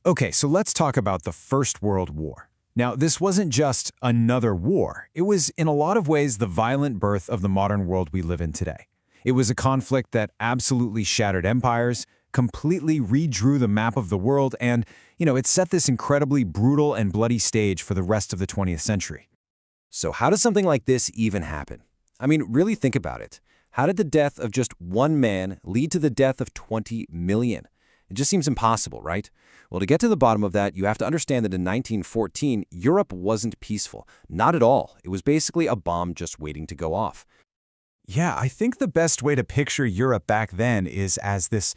Okay, so let's talk about the First World War. Now, this wasn't just another war. It was, in a lot of ways, the violent birth of the modern world we live in today. It was a conflict that absolutely shattered empires, completely redrew the map of the world, and, it set this incredibly brutal and bloody stage for the rest of the 20th century. So how does something like this even happen? I mean, really think about it. How did the death of just one man lead to the death of 20 million? It just seems impossible, right? Well, to get to the bottom of that, you have to understand that in 1914, Europe wasn't peaceful. Not at all. It was basically a bomb just waiting to go off. Yeah, I think the best way to picture Europe back then is as this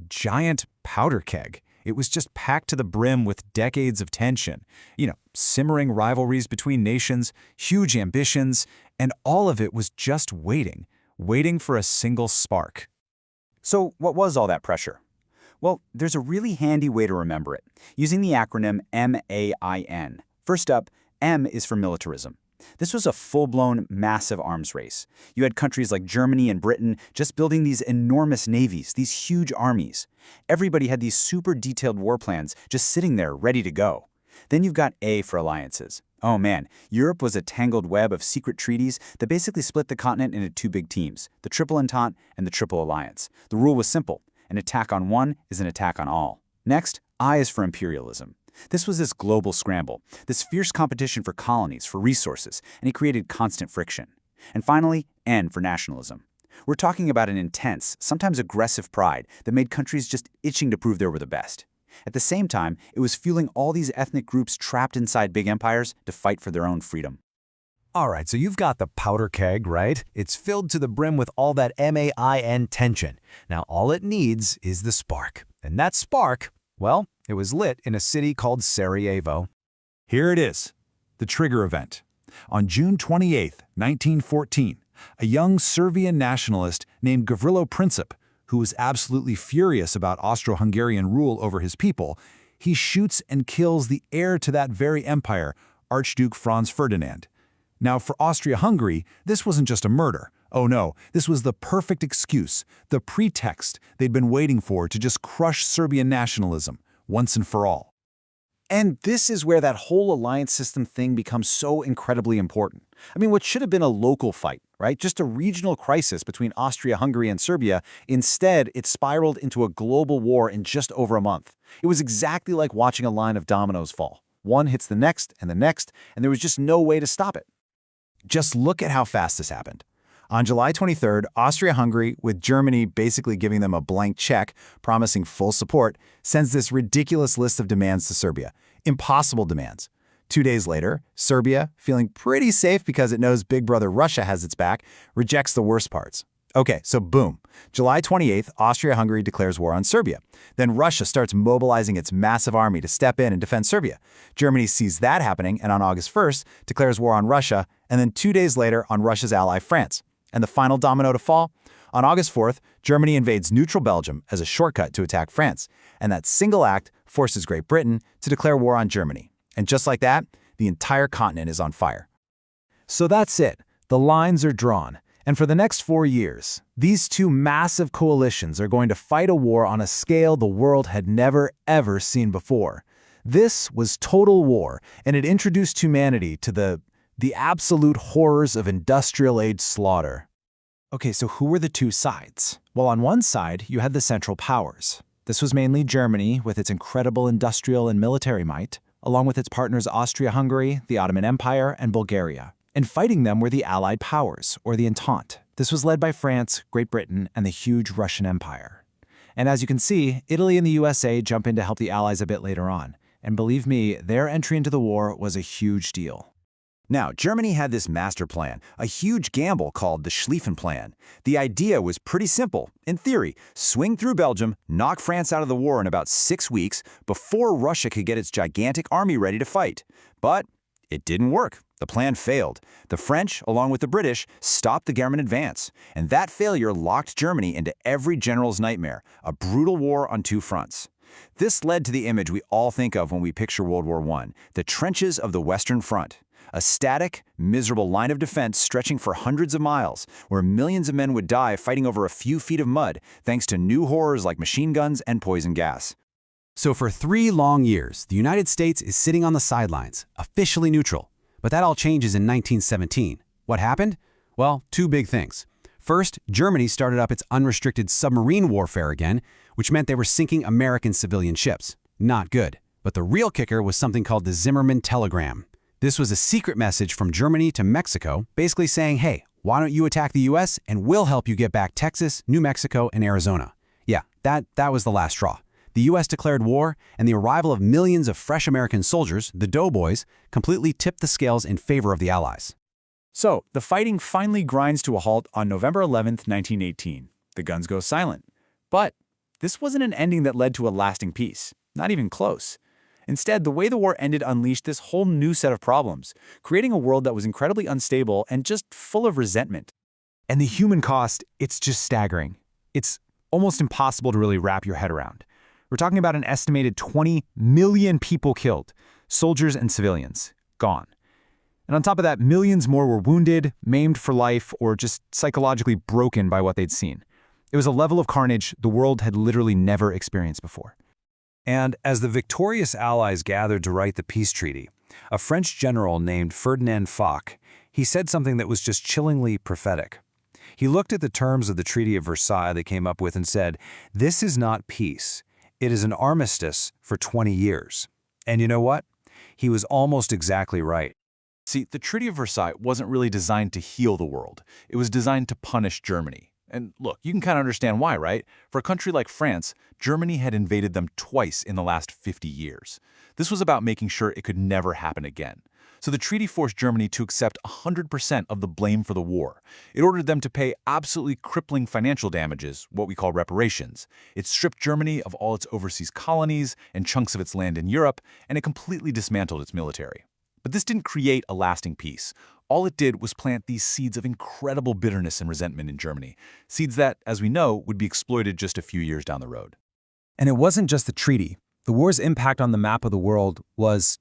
giant powder keg. It was just packed to the brim with decades of tension. Simmering rivalries between nations, huge ambitions, and all of it was just waiting for a single spark. So what was all that pressure? Well, there's a really handy way to remember it, using the acronym MAIN. First up, M is for militarism. This was a full-blown, massive arms race. You had countries like Germany and Britain just building these enormous navies, these huge armies. Everybody had these super detailed war plans just sitting there ready to go. Then you've got A for alliances. Oh man, Europe was a tangled web of secret treaties that basically split the continent into two big teams, the Triple Entente and the Triple Alliance. The rule was simple. An attack on one is an attack on all. Next, I is for imperialism. This was this global scramble, this fierce competition for colonies, for resources, and it created constant friction. And finally, N for nationalism. We're talking about an intense, sometimes aggressive pride that made countries just itching to prove they were the best. At the same time, it was fueling all these ethnic groups trapped inside big empires to fight for their own freedom. All right, so you've got the powder keg, right? It's filled to the brim with all that MAIN tension. Now, all it needs is the spark. And that spark, well, it was lit in a city called Sarajevo. Here it is, the trigger event. On June 28, 1914, a young Serbian nationalist named Gavrilo Princip, who was absolutely furious about Austro-Hungarian rule over his people, he shoots and kills the heir to that very empire, Archduke Franz Ferdinand. Now, for Austria-Hungary, this wasn't just a murder. Oh no, this was the perfect excuse, the pretext they'd been waiting for to just crush Serbian nationalism, once and for all. And this is where that whole alliance system thing becomes so incredibly important. I mean, what should have been a local fight, right? Just a regional crisis between Austria-Hungary and Serbia, instead it spiraled into a global war in just over a month. It was exactly like watching a line of dominoes fall. One hits the next, and there was just no way to stop it. Just look at how fast this happened. On July 23rd, Austria-Hungary, with Germany basically giving them a blank check, promising full support, sends this ridiculous list of demands to Serbia. Impossible demands. 2 days later, Serbia, feeling pretty safe because it knows big brother Russia has its back, rejects the worst parts. Okay, so boom. July 28th, Austria-Hungary declares war on Serbia. Then Russia starts mobilizing its massive army to step in and defend Serbia. Germany sees that happening and on August 1st declares war on Russia, and then 2 days later on Russia's ally France. And the final domino to fall? On August 4th, Germany invades neutral Belgium as a shortcut to attack France, and that single act forces Great Britain to declare war on Germany. And just like that, the entire continent is on fire. So that's it. The lines are drawn. And for the next 4 years, these two massive coalitions are going to fight a war on a scale the world had never, ever seen before. This was total war, and it introduced humanity to the absolute horrors of industrial-age slaughter. Okay, so who were the two sides? Well, on one side, you had the Central Powers. This was mainly Germany, with its incredible industrial and military might, along with its partners Austria-Hungary, the Ottoman Empire, and Bulgaria. And fighting them were the Allied Powers, or the Entente. This was led by France, Great Britain, and the huge Russian Empire. And as you can see, Italy and the USA jump in to help the Allies a bit later on. And believe me, their entry into the war was a huge deal. Now, Germany had this master plan, a huge gamble called the Schlieffen Plan. The idea was pretty simple. In theory, swing through Belgium, knock France out of the war in about 6 weeks before Russia could get its gigantic army ready to fight. But it didn't work. The plan failed. The French, along with the British, stopped the German advance. And that failure locked Germany into every general's nightmare, a brutal war on two fronts. This led to the image we all think of when we picture World War I, the trenches of the Western Front. A static, miserable line of defense stretching for hundreds of miles, where millions of men would die fighting over a few feet of mud, thanks to new horrors like machine guns and poison gas. So for 3 long years, the United States is sitting on the sidelines, officially neutral. But that all changes in 1917. What happened? Well, 2 big things. First, Germany started up its unrestricted submarine warfare again, which meant they were sinking American civilian ships. Not good. But the real kicker was something called the Zimmermann Telegram. This was a secret message from Germany to Mexico, basically saying, hey, why don't you attack the US and we'll help you get back Texas, New Mexico, and Arizona. Yeah, that was the last straw. The US declared war, and the arrival of millions of fresh American soldiers, the Doughboys, completely tipped the scales in favor of the Allies. So, the fighting finally grinds to a halt on November 11th, 1918. The guns go silent. But this wasn't an ending that led to a lasting peace. Not even close. Instead, the way the war ended unleashed this whole new set of problems, creating a world that was incredibly unstable and just full of resentment. And the human cost, it's just staggering. It's almost impossible to really wrap your head around. We're talking about an estimated 20 million people killed, soldiers and civilians, gone. And on top of that, millions more were wounded, maimed for life, or just psychologically broken by what they'd seen. It was a level of carnage the world had literally never experienced before. And as the victorious Allies gathered to write the peace treaty, a French general named Ferdinand, he said something that was just chillingly prophetic. He looked at the terms of the Treaty of Versailles they came up with and said, "This is not peace. It is an armistice for 20 years. And you know what? He was almost exactly right. See, the Treaty of Versailles wasn't really designed to heal the world. It was designed to punish Germany. And look, you can kind of understand why, right? For a country like France, Germany had invaded them twice in the last 50 years. This was about making sure it could never happen again. So the treaty forced Germany to accept 100% of the blame for the war. It ordered them to pay absolutely crippling financial damages, what we call reparations. It stripped Germany of all its overseas colonies and chunks of its land in Europe, and it completely dismantled its military. But this didn't create a lasting peace. All it did was plant these seeds of incredible bitterness and resentment in Germany, seeds that, as we know, would be exploited just a few years down the road. And it wasn't just the treaty. The war's impact on the map of the world was,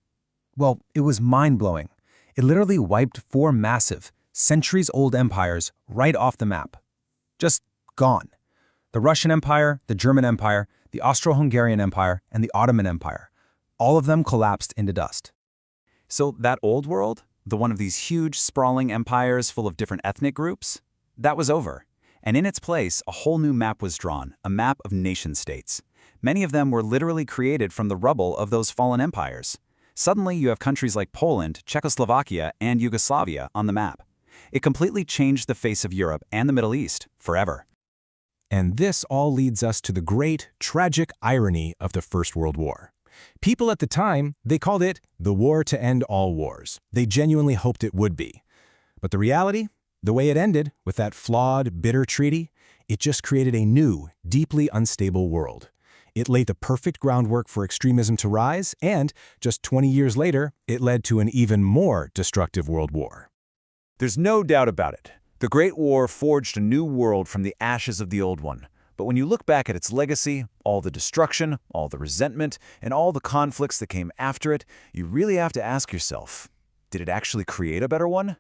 well, it was mind-blowing. It literally wiped 4 massive, centuries-old empires right off the map. Just gone. The Russian Empire, the German Empire, the Austro-Hungarian Empire, and the Ottoman Empire. All of them collapsed into dust. So that old world, the one of these huge, sprawling empires full of different ethnic groups, that was over. And in its place, a whole new map was drawn, a map of nation-states. Many of them were literally created from the rubble of those fallen empires. Suddenly, you have countries like Poland, Czechoslovakia, and Yugoslavia on the map. It completely changed the face of Europe and the Middle East, forever. And this all leads us to the great, tragic irony of the First World War. People at the time, they called it the war to end all wars. They genuinely hoped it would be. But the reality, the way it ended, with that flawed, bitter treaty, it just created a new, deeply unstable world. It laid the perfect groundwork for extremism to rise, and just 20 years later, it led to an even more destructive world war. There's no doubt about it. The Great War forged a new world from the ashes of the old one. But when you look back at its legacy, all the destruction, all the resentment, and all the conflicts that came after it, you really have to ask yourself, did it actually create a better one?